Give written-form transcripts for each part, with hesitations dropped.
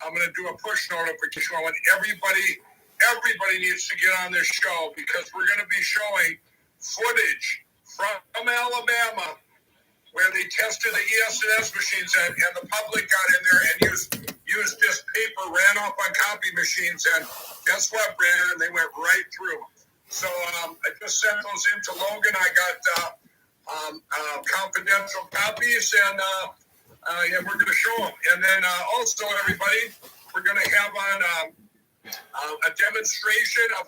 I'm going to do a push notification. I want everybody needs to get on this show because we're going to be showing footage from Alabama where they tested the ES&S machines and the public got in there and used this paper, ran off on copy machines, and guess what, Brandon? They went right through. So I just sent those in to Logan. I got confidential copies, and we're going to show them. And then also, everybody, we're going to have on a demonstration of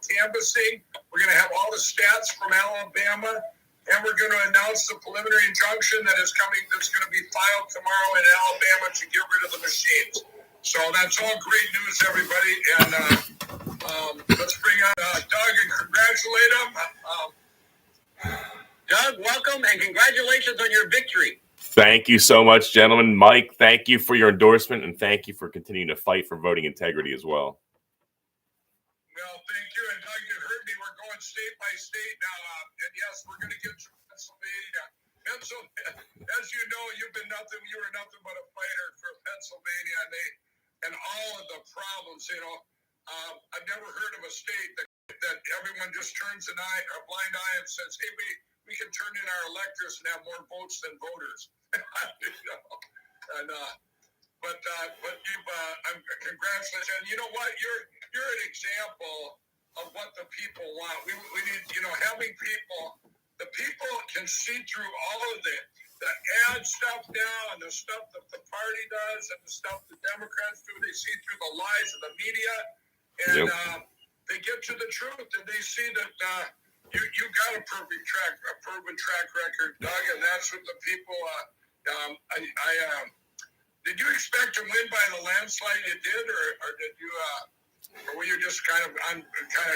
canvassing. We're going to have all the stats from Alabama. And we're going to announce the preliminary injunction that is coming, that's going to be filed tomorrow in Alabama to get rid of the machines. So that's all great news, everybody. And let's bring on Doug and congratulate him. Doug, welcome and congratulations on your victory. Thank you so much, gentlemen. Mike, thank you for your endorsement, and thank you for continuing to fight for voting integrity as well. Well, thank you. And Doug, you heard me. We're going state by state now. And yes, we're going to get to Pennsylvania. As you know, you were nothing but a fighter for Pennsylvania and all of the problems. I've never heard of a state that everyone just turns a blind eye and says, hey, we can turn in our electors and have more votes than voters. But you've congratulations. And you know what? You're an example of what the people want. We need, having people. The people can see through all of the ad stuff now and the stuff that the party does and the stuff the Democrats do. They see through the lies of the media, and they get to the truth, and they see that you got a proven track record, Doug, and that's what the people. Did you expect to win by the landslide you did, or did you, or were you just kind of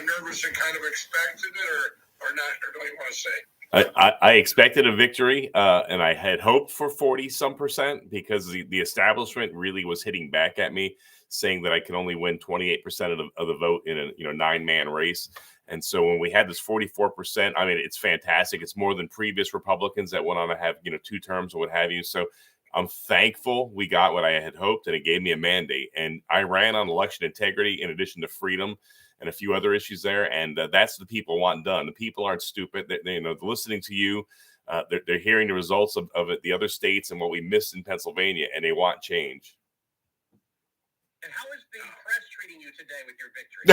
nervous and kind of expected it, or not? Or do you want to say? I expected a victory, and I had hoped for 40% because the establishment really was hitting back at me, saying that I can only win 28% of the vote in a 9-man race. And so when we had this 44%, I mean, it's fantastic. It's more than previous Republicans that went on to have 2 terms or what have you. So I'm thankful we got what I had hoped, and it gave me a mandate. And I ran on election integrity in addition to freedom and a few other issues there. And that's the people want done. The people aren't stupid. They're listening to you. They're hearing the results of it, the other states and what we missed in Pennsylvania, and they want change. And how is the press treating you today with your victory?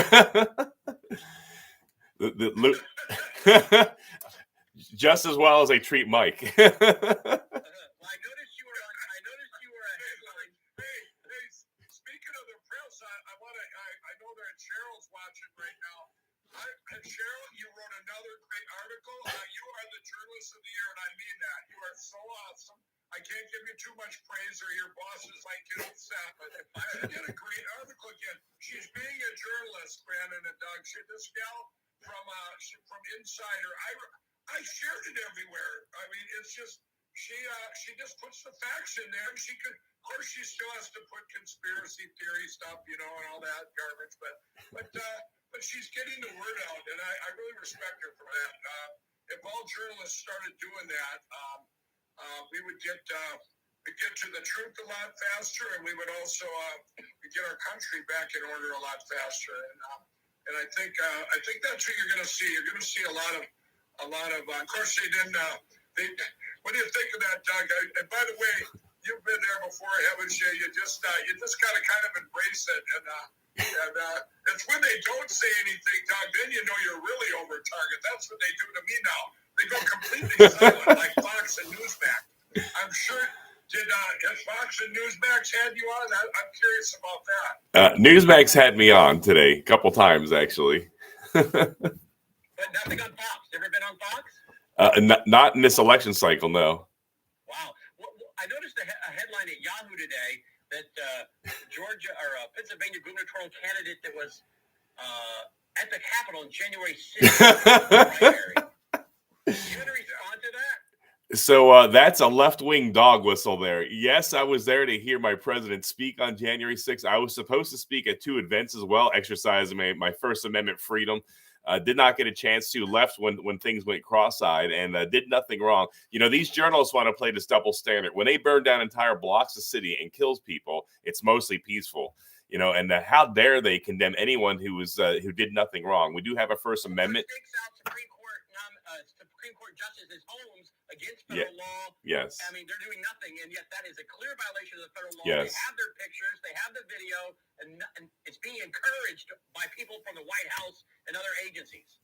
Just as well as they treat Mike. Well, I noticed you were a headline. Hey, speaking of the press, I know that Cheryl's watching right now. And Cheryl, you wrote another great article. You are the journalist of the year, and I mean that. You are so awesome. I can't give you too much praise, or your bosses might get upset. But I did a great article again. She's being a journalist, Brandon and Doug. This gal from Insider, I shared it everywhere. I mean, it's just she just puts the facts in there. She could, of course, she still has to put conspiracy theory stuff, and all that garbage. But she's getting the word out, and I really respect her for that. If all journalists started doing that, we would get to the truth a lot faster, and we would also get our country back in order a lot faster. And I think that's what you're going to see. You're going to see a lot of. Of course, they didn't. What do you think of that, Doug? And by the way, you've been there before, haven't you? You just got to kind of embrace it, and it's when they don't say anything, Doug. Then you're really over target. That's what they do to me now. They go completely silent, like Fox and Newsmax. I'm sure. Has Fox and Newsmax had you on? I'm curious about that. Newsmax had me on today, a couple times actually. But nothing on Fox. Ever been on Fox? Not in this election cycle, no. Wow. Well, I noticed a headline at Yahoo today that Georgia or Pennsylvania gubernatorial candidate that was at the Capitol on January 6th. You want to respond to that? So that's a left-wing dog whistle there. Yes, I was there to hear my president speak on January 6th. I was supposed to speak at 2 events as well, exercising my First Amendment freedom. Did not get a chance to, left when things went cross-eyed, and did nothing wrong. These journalists want to play this double standard. When they burn down entire blocks of city and kills people, it's mostly peaceful. And how dare they condemn anyone who did nothing wrong? We do have a First Amendment. Supreme Court justices' homes against federal law. Yes. I mean, they're doing nothing, and yet that is a clear violation of the federal law. Yes. They have their pictures, they have the video, and it's being encouraged by people from the White House and other agencies.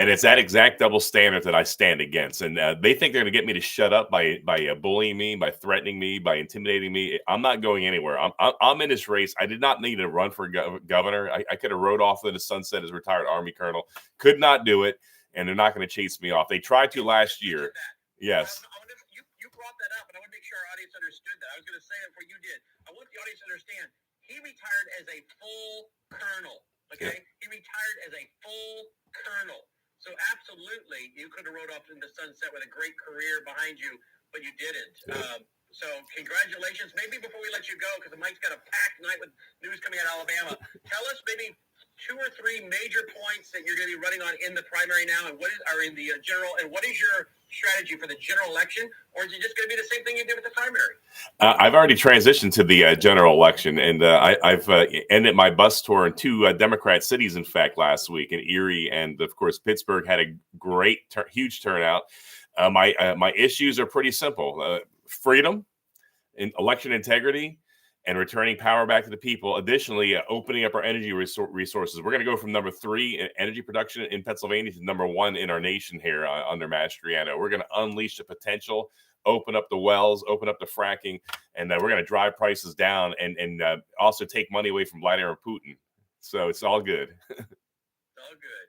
And it's that exact double standard that I stand against. And they think they're going to get me to shut up by bullying me, by threatening me, by intimidating me. I'm not going anywhere. I'm in this race. I did not need to run for governor. I could have rode off into the sunset as a retired Army colonel. Could not do it. And they're not going to chase me off. They tried to last year. Yes. You brought that up, and I want to make sure our audience understood that. I was going to say it before you did. I want the audience to understand. He retired as a full colonel. Okay? Yeah. He retired as a full colonel. So absolutely, you could have rode off into the sunset with a great career behind you, but you didn't. Yeah. So congratulations. Maybe before we let you go, because Mike's got a packed night with news coming out of Alabama, tell us maybe 2 or 3 major points that you're going to be running on in the primary now, and in the general, and what is your strategy for the general election, or is it just going to be the same thing you did with the primary? I've already transitioned to the general election, and I've ended my bus tour in 2 Democrat cities, in fact, last week, in Erie and, of course, Pittsburgh had a great, huge turnout. My issues are pretty simple. Freedom, election integrity, and returning power back to the people. Additionally, opening up our energy resources. We're going to go from number 3 in energy production in Pennsylvania to number 1 in our nation here under Mastriano. We're going to unleash the potential, open up the wells, open up the fracking, and we're going to drive prices down and also take money away from Vladimir Putin. So it's all good. It's all good.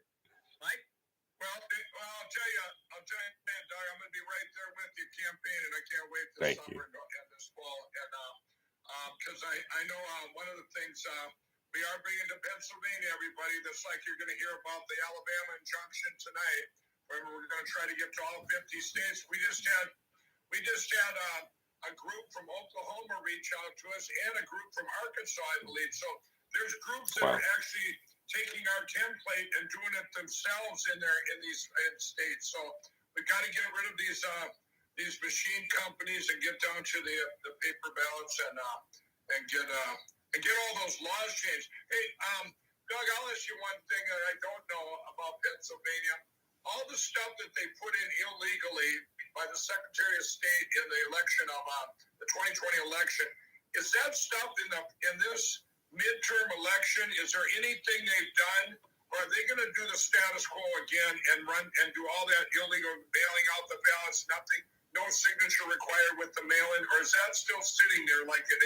Mike? Well, I'll tell you, man, Doug, I'm going to be right there with you campaigning. I can't wait this summer and this fall. And because I know one of the things we are bringing to Pennsylvania, everybody, that's like you're going to hear about the Alabama injunction tonight, where we're going to try to get to all 50 states. We just had a group from Oklahoma reach out to us and a group from Arkansas, I believe. So there's groups that are actually taking our template and doing it themselves in these states. So we've got to get rid of these machine companies and get down to the paper ballots and get all those laws changed. Hey, Doug, I'll ask you one thing that I don't know about Pennsylvania. All the stuff that they put in illegally by the Secretary of State in the election of the 2020 election, is that stuff in this midterm election? Is there anything they've done? Or are they going to do the status quo again and run and do all that illegal mailing out the ballots, no signature required with the mail-in, or is that still sitting there like it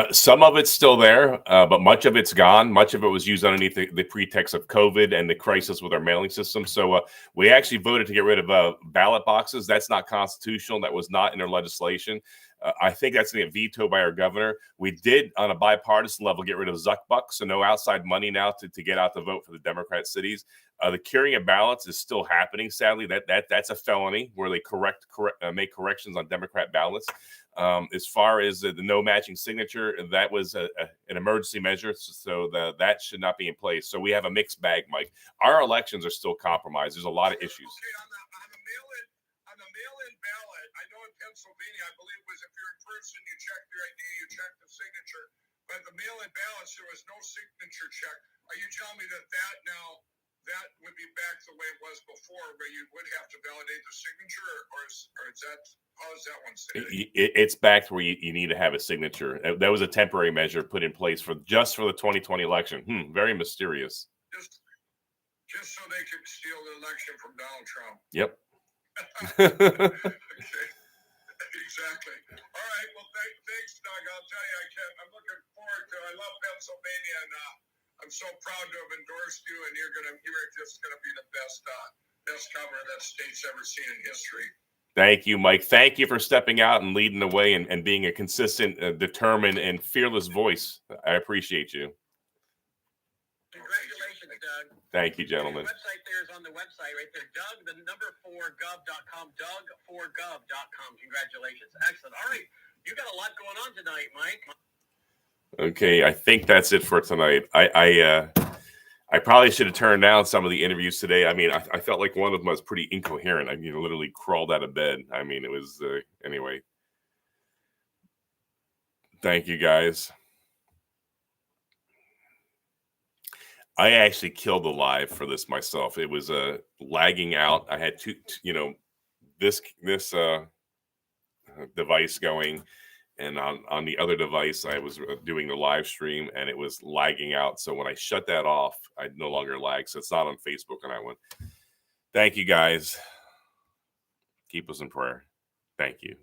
is? Some of it's still there, but much of it's gone. Much of it was used underneath the pretext of COVID and the crisis with our mailing system. So we actually voted to get rid of ballot boxes. That's not constitutional. That was not in our legislation. I think that's going to get vetoed by our governor. We did, on a bipartisan level, get rid of Zuck bucks, so no outside money now to get out the vote for the Democrat cities. The curing of ballots is still happening. Sadly, that's a felony where they make corrections on Democrat ballots. As far as the no matching signature, that was an emergency measure, so that should not be in place. So we have a mixed bag, Mike. Our elections are still compromised. There's a lot of issues. Okay, on the mail-in ballot, I know in Pennsylvania, I believe it was if you're in person, you check your ID, you check the signature. But the mail-in ballots, there was no signature check. Are you telling me that would be back the way it was before, where you would have to validate the signature, or is that, how is that one sitting? It's back to where you need to have a signature. That was a temporary measure put in place just for the 2020 election. Very mysterious. Just so they could steal the election from Donald Trump. Yep. Okay. Exactly. All right. Well, thanks, Doug. I'll tell you, I'm looking forward to. I love Pennsylvania, and I'm so proud to have endorsed you. And you're just gonna be the best governor that state's ever seen in history. Thank you, Mike. Thank you for stepping out and leading the way and being a consistent, determined, and fearless voice. I appreciate you. Congratulations, Doug. Thank you, gentlemen. The website there is on the website right there. Doug, the number 4gov.com. Doug4gov.com. Congratulations. Excellent. All right. You got a lot going on tonight, Mike. Okay, I think that's it for tonight. I probably should have turned down some of the interviews today. I mean, I felt like one of them was pretty incoherent. I literally crawled out of bed. I mean, it was anyway. Thank you guys. I actually killed the live for this myself. It was lagging out. I had this device going, and on the other device I was doing the live stream, and it was lagging out. So when I shut that off, I no longer lag. So it's not on Facebook on that one. Thank you guys. Keep us in prayer. Thank you.